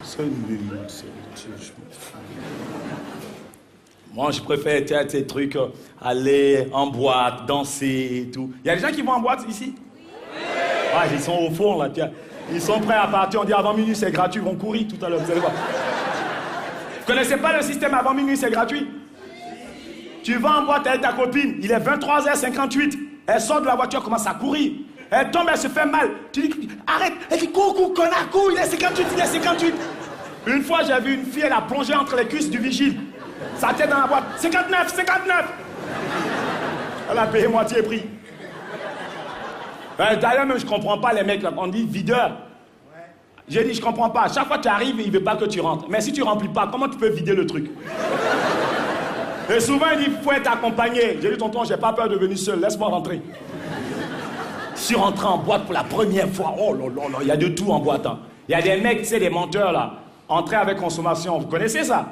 C'est nul, moi, je préfère ces trucs, aller en boîte, danser et tout. Il y a des gens qui vont en boîte ici? Ah, ils sont au fond, là, tiens. Ils sont prêts à partir. On dit avant minuit, c'est gratuit. Ils vont courir tout à l'heure, vous allez voir. Vous connaissez pas le système avant minuit, c'est gratuit? Tu vas en boîte avec ta copine, il est 23h58. Elle sort de la voiture, commence à courir. Elle tombe, elle se fait mal. Tu dis, arrête. Elle dit, cours, connard, cours, il est 58, il est 58. Une fois, j'ai vu une fille, elle a plongé entre les cuisses du vigile. Sa tête dans la boîte. 59, 59. Elle a payé moitié prix. D'ailleurs, même, je comprends pas les mecs, là, on dit videur. J'ai dit, je comprends pas. Chaque fois que tu arrives, il veut pas que tu rentres. Mais si tu remplis pas, comment tu peux vider le truc? Et souvent, il dit, il faut être accompagné. J'ai dit, tonton, j'ai pas peur de venir seul, laisse-moi rentrer. Je suis rentré en boîte pour la première fois. Oh là là là, il y a de tout en boîte. Hein. Il y a des mecs, tu sais, des menteurs, là. Entrée avec consommation, vous connaissez ça?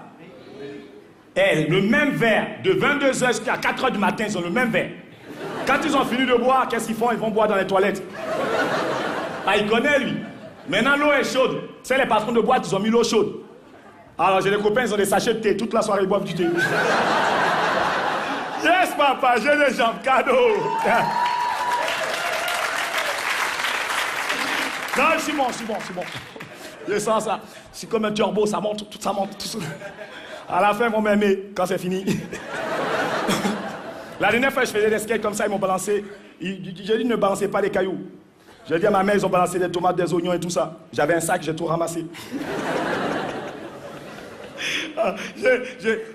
Et le même verre, de 22h jusqu'à 4h du matin, ils ont le même verre. Quand ils ont fini de boire, qu'est-ce qu'ils font? Ils vont boire dans les toilettes. Ah, il connaît, lui. Maintenant, l'eau est chaude. Tu sais, les patrons de boîte, ils ont mis l'eau chaude. Alors, j'ai des copains, ils ont des sachets de thé. Toute la soirée, ils boivent du thé. Yes, papa, j'ai des jambes cadeaux. Non, je suis bon. Je sens ça. C'est comme un turbo, ça monte, tout ça monte. Tout ça. À la fin, ils vont m'aimer quand c'est fini. La dernière fois, je faisais des skates comme ça, ils m'ont balancé. J'ai dit, ne balancez pas les cailloux. J'ai dit à ma mère, ils ont balancé des tomates, des oignons et tout ça. J'avais un sac, j'ai tout ramassé.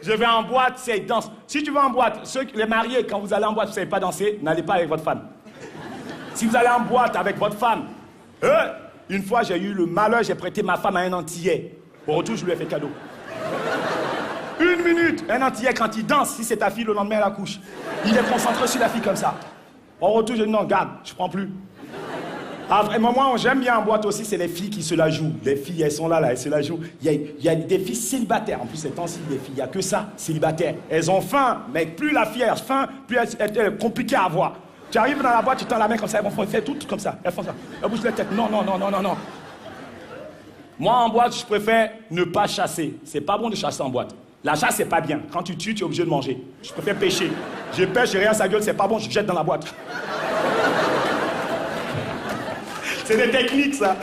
Je vais en boîte, c'est danse. Si tu vas en boîte, les mariés, quand vous allez en boîte, vous ne savez pas danser, n'allez pas avec votre femme. Si vous allez en boîte avec votre femme, une fois, j'ai eu le malheur, j'ai prêté ma femme à un Antillais. Au retour, je lui ai fait cadeau. 1 minute, un Antillais, quand il danse, si c'est ta fille, le lendemain, elle accouche. Il est concentré sur la fille comme ça. Au retour, je dis non, garde, je prends plus. Après, moi, j'aime bien en boîte aussi, c'est les filles qui se la jouent. Les filles, elles sont là, elles se la jouent. Il y a des filles célibataires. En plus, ces temps-ci, les filles, il n'y a que ça, célibataires. Elles ont faim, mais plus la fille a faim, plus elle est compliquée à avoir. Tu arrives dans la boîte, tu tends la main comme ça, elles font tout comme ça. Elles font ça. Elles bougent la tête. Non. Moi, en boîte, je préfère ne pas chasser. C'est pas bon de chasser en boîte. La chasse, c'est pas bien. Quand tu tues, tu es obligé de manger. Je préfère pêcher. Je pêche, j'ai rien à sa gueule, c'est pas bon, je jette dans la boîte. C'est des techniques, ça.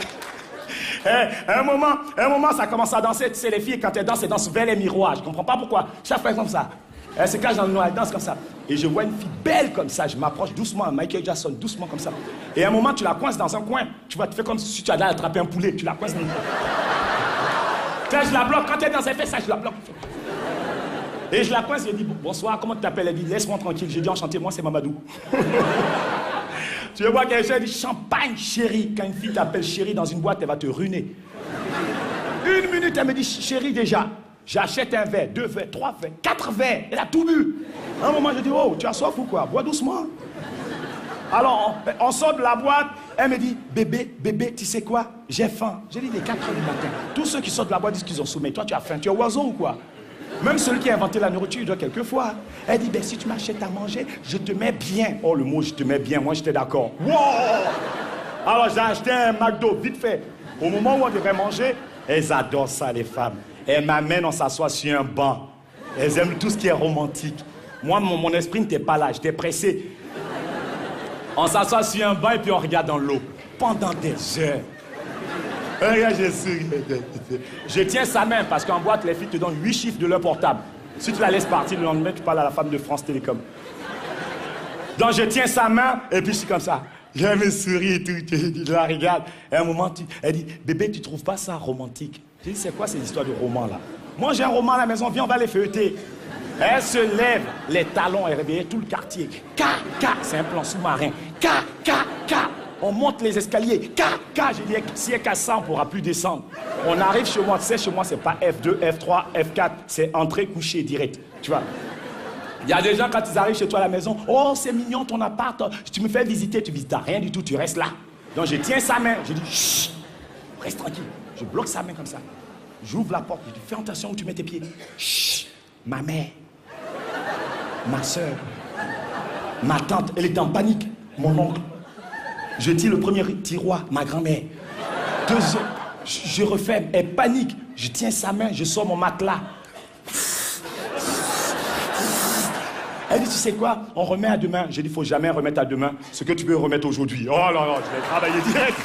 À un moment, ça commence à danser. Tu sais, les filles, quand elles dansent vers les miroirs. Je comprends pas pourquoi. Chaque fois, comme ça. Elle se cache dans le noir, elle danse comme ça. Et je vois une fille belle comme ça. Je m'approche doucement, Michael Jackson, doucement comme ça. Et à un moment, tu la coinces dans un coin. Tu vois, tu fais comme si tu allais attraper un poulet. Tu la coinces dans le coin. Tu vois, je la bloque. Quand elle danse, elle fait ça, je la bloque. Et je la coince, je lui dis, bonsoir, comment tu t'appelles? Elle dit, laisse-moi tranquille. J'ai dit, enchanté, moi, c'est Mamadou. Tu veux voir quelqu'un, elle dit, champagne, chérie. Quand une fille t'appelle chérie dans une boîte, elle va te ruiner. 1 minute, elle me dit, chérie, déjà. J'achète un verre, 2 verres, 3 verres, 4 verres. Elle a tout bu. À un moment, je dis, oh, tu as soif ou quoi? Bois doucement. Alors, on sort de la boîte. Elle me dit, bébé, tu sais quoi? J'ai faim. J'ai dit, il est 4 heures du matin. Tous ceux qui sortent de la boîte disent qu'ils ont sommeil. Toi, tu as faim. Tu es oiseau ou quoi? Même celui qui a inventé la nourriture, il doit quelquefois. Elle dit, ben, si tu m'achètes à manger, je te mets bien. Oh, le mot, je te mets bien, moi, j'étais d'accord. Wow! Alors, j'ai acheté un McDo, vite fait. Au moment où on devait manger, elles adorent ça, les femmes. Elles m'amènent, on s'assoit sur un banc. Elles aiment tout ce qui est romantique. Moi, mon esprit n'était pas là, j'étais pressé. On s'assoit sur un banc et puis on regarde dans l'eau. Pendant des heures. Regarde, je suis... Je tiens sa main parce qu'en boîte, les filles te donnent 8 chiffres de leur portable. Si tu la laisses partir, le lendemain, tu parles à la femme de France Télécom. Donc, je tiens sa main et puis je suis comme ça. Je me souris et tout. Je la regarde. Et à un moment, elle dit, bébé, tu trouves pas ça romantique? J'ai dit, c'est quoi ces histoires de romans là? Moi, j'ai un roman à la maison, viens, on va les feuilleter. Elle se lève, les talons, elle réveille tout le quartier. C'est un plan sous-marin. On monte les escaliers. J'ai dit, si elle casse ça, on ne pourra plus descendre. On arrive chez moi, tu sais, chez moi, c'est pas F2, F3, F4, c'est entrée, coucher, direct. Tu vois? Il y a des gens, quand ils arrivent chez toi à la maison, oh, c'est mignon ton appart, tu me fais visiter, tu visites rien du tout, tu restes là. Donc, je tiens sa main, je dis, chut, reste tranquille. Je bloque sa main comme ça. J'ouvre la porte, je dis, fais attention où tu mets tes pieds. Chut, ma mère, ma soeur, ma tante, elle était en panique, mon oncle. Je tire le premier tiroir, ma grand-mère. Je referme, elle panique. Je tiens sa main, je sors mon matelas. Elle dit, tu sais quoi, on remet à demain. J'ai dit, il ne faut jamais remettre à demain ce que tu peux remettre aujourd'hui. Oh là là, je vais travailler direct.